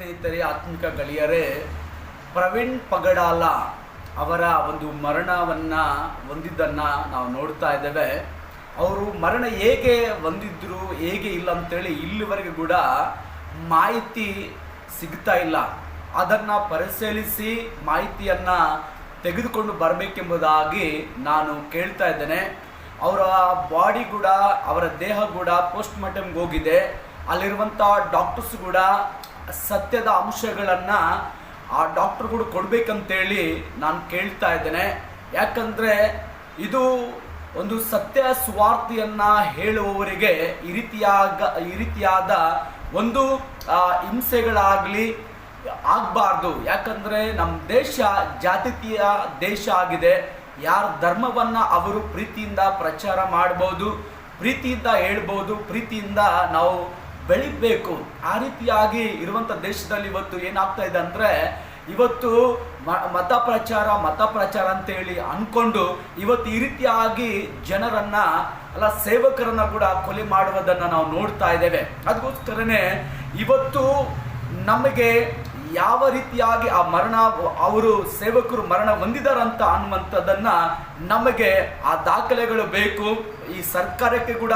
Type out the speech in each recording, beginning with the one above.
ಸ್ನೇಹಿತರೆ, ಆತ್ಮಿಕ ಗೆಳೆಯರೇ, ಪ್ರವೀಣ್ ಪಗಡಾಲ ಅವರ ಒಂದು ಮರಣವನ್ನು ಹೊಂದಿದ್ದನ್ನು ನಾವು ನೋಡ್ತಾ ಇದ್ದೇವೆ. ಅವರು ಮರಣ ಹೇಗೆ ಹೊಂದಿದ್ರು, ಹೇಗೆ ಇಲ್ಲ ಅಂತೇಳಿ ಇಲ್ಲಿವರೆಗೂ ಕೂಡ ಮಾಹಿತಿ ಸಿಗ್ತಾ ಇಲ್ಲ. ಅದನ್ನು ಪರಿಶೀಲಿಸಿ ಮಾಹಿತಿಯನ್ನು ತೆಗೆದುಕೊಂಡು ಬರಬೇಕೆಂಬುದಾಗಿ ನಾನು ಕೇಳ್ತಾ ಇದ್ದೇನೆ. ಅವರ ಬಾಡಿ ಕೂಡ, ಅವರ ದೇಹ ಕೂಡ ಪೋಸ್ಟ್ ಮಾರ್ಟಮ್ಗೆ ಹೋಗಿದೆ. ಅಲ್ಲಿರುವಂಥ ಡಾಕ್ಟರ್ಸ್ ಕೂಡ ಸತ್ಯದ ಅಂಶಗಳನ್ನು ಆ ಡಾಕ್ಟರ್ಗಳು ಕೊಡಬೇಕಂತೇಳಿ ನಾನು ಕೇಳ್ತಾ ಇದ್ದೇನೆ. ಯಾಕಂದರೆ ಇದು ಒಂದು ಸತ್ಯ ಸುವಾರ್ತೆಯನ್ನು ಹೇಳುವವರಿಗೆ ಈ ರೀತಿಯಾದ ಒಂದು ಹಿಂಸೆಗಳಾಗಲಿ ಆಗಬಾರ್ದು. ಯಾಕಂದರೆ ನಮ್ಮ ದೇಶ ಜಾತೀಯ ದೇಶ ಆಗಿದೆ. ಯಾರ ಧರ್ಮವನ್ನು ಅವರು ಪ್ರೀತಿಯಿಂದ ಪ್ರಚಾರ ಮಾಡ್ಬೋದು, ಪ್ರೀತಿಯಿಂದ ಹೇಳ್ಬೋದು, ಪ್ರೀತಿಯಿಂದ ನಾವು ಬೆಳಿಬೇಕು. ಆ ರೀತಿಯಾಗಿ ಇರುವಂಥ ದೇಶದಲ್ಲಿ ಇವತ್ತು ಏನಾಗ್ತಾ ಇದೆ ಅಂದರೆ, ಇವತ್ತು ಮತ ಪ್ರಚಾರ ಅಂತೇಳಿ ಅಂದ್ಕೊಂಡು ಇವತ್ತು ಈ ರೀತಿಯಾಗಿ ಜನರನ್ನು ಸೇವಕರನ್ನು ಕೂಡ ಕೊಲೆ ಮಾಡುವುದನ್ನು ನಾವು ನೋಡ್ತಾ ಇದ್ದೇವೆ. ಅದಕ್ಕೋಸ್ಕರನೇ ಇವತ್ತು ನಮಗೆ ಯಾವ ರೀತಿಯಾಗಿ ಅವರು ಸೇವಕರು ಮರಣ ಹೊಂದಿದಾರಂತ ಅನ್ನುವಂಥದ್ದನ್ನು ನಮಗೆ ಆ ದಾಖಲೆಗಳು ಬೇಕು. ಈ ಸರ್ಕಾರಕ್ಕೆ ಕೂಡ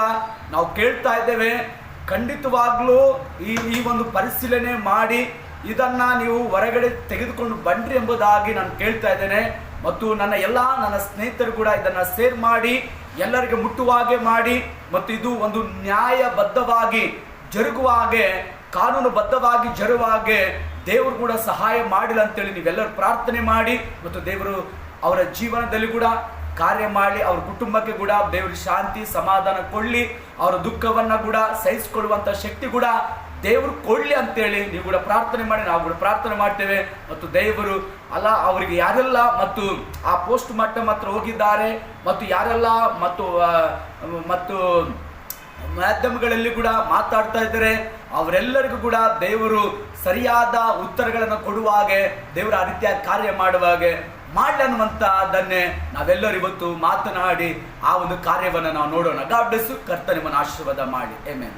ನಾವು ಕೇಳ್ತಾ ಇದ್ದೇವೆ, ಖಂಡಿತವಾಗ್ಲೂ ಈ ಒಂದು ಪರಿಶೀಲನೆ ಮಾಡಿ ಇದನ್ನು ನೀವು ಹೊರಗಡೆ ತೆಗೆದುಕೊಂಡು ಬನ್ನಿರಿ ಎಂಬುದಾಗಿ ನಾನು ಕೇಳ್ತಾ ಇದ್ದೇನೆ. ಮತ್ತು ನನ್ನ ಸ್ನೇಹಿತರು ಕೂಡ ಇದನ್ನು ಶೇರ್ ಮಾಡಿ ಎಲ್ಲರಿಗೆ ಮುಟ್ಟುವ ಹಾಗೆ ಮಾಡಿ, ಮತ್ತು ಇದು ಒಂದು ನ್ಯಾಯಬದ್ಧವಾಗಿ ಜರುಗುವ ಹಾಗೆ, ಕಾನೂನುಬದ್ಧವಾಗಿ ಜರುವ ಹಾಗೆ ದೇವರು ಕೂಡ ಸಹಾಯ ಮಾಡಿಲ್ಲ ಅಂತೇಳಿ ನೀವೆಲ್ಲರೂ ಪ್ರಾರ್ಥನೆ ಮಾಡಿ, ಮತ್ತು ದೇವರು ಅವರ ಜೀವನದಲ್ಲಿ ಕೂಡ ಕಾರ್ಯ ಮಾಡಿ, ಅವ್ರ ಕುಟುಂಬಕ್ಕೆ ಕೂಡ ದೇವರು ಶಾಂತಿ ಸಮಾಧಾನ ಕೊಡಲಿ, ಅವರ ದುಃಖವನ್ನು ಕೂಡ ಸಹಿಸಿಕೊಳ್ಳುವಂಥ ಶಕ್ತಿ ಕೂಡ ದೇವರು ಕೊಡಲಿ ಅಂತೇಳಿ ನೀವು ಕೂಡ ಪ್ರಾರ್ಥನೆ ಮಾಡಿ, ನಾವು ಕೂಡ ಪ್ರಾರ್ಥನೆ ಮಾಡ್ತೇವೆ. ಮತ್ತು ದೇವರು ಅವರಿಗೆ ಯಾರೆಲ್ಲ ಮತ್ತು ಆ ಪೋಸ್ಟ್ ಮಾರ್ಟಮ್ ಹತ್ರ ಹೋಗಿದ್ದಾರೆ, ಮತ್ತು ಯಾರೆಲ್ಲ ಮತ್ತು ಮಾಧ್ಯಮಗಳಲ್ಲಿ ಕೂಡ ಮಾತಾಡ್ತಾ ಇದ್ದಾರೆ, ಅವರೆಲ್ಲರಿಗೂ ಕೂಡ ದೇವರು ಸರಿಯಾದ ಉತ್ತರಗಳನ್ನು ಕೊಡುವ ಹಾಗೆ, ದೇವರ ಆ ರೀತಿಯ ಕಾರ್ಯ ಮಾಡುವ ಹಾಗೆ ಮಾಡಲಿ ಅನ್ನುವಂಥದ್ದನ್ನೇ ನಾವೆಲ್ಲರೂ ಇವತ್ತು ಮಾತನಾಡಿ ಆ ಒಂದು ಕಾರ್ಯವನ್ನು ನಾವು ನೋಡೋಣ. God bless you. ಕರ್ತನೇ ನಿಮ್ಮನ್ನು ಆಶೀರ್ವಾದ ಮಾಡಿ. ಆಮೆನ್.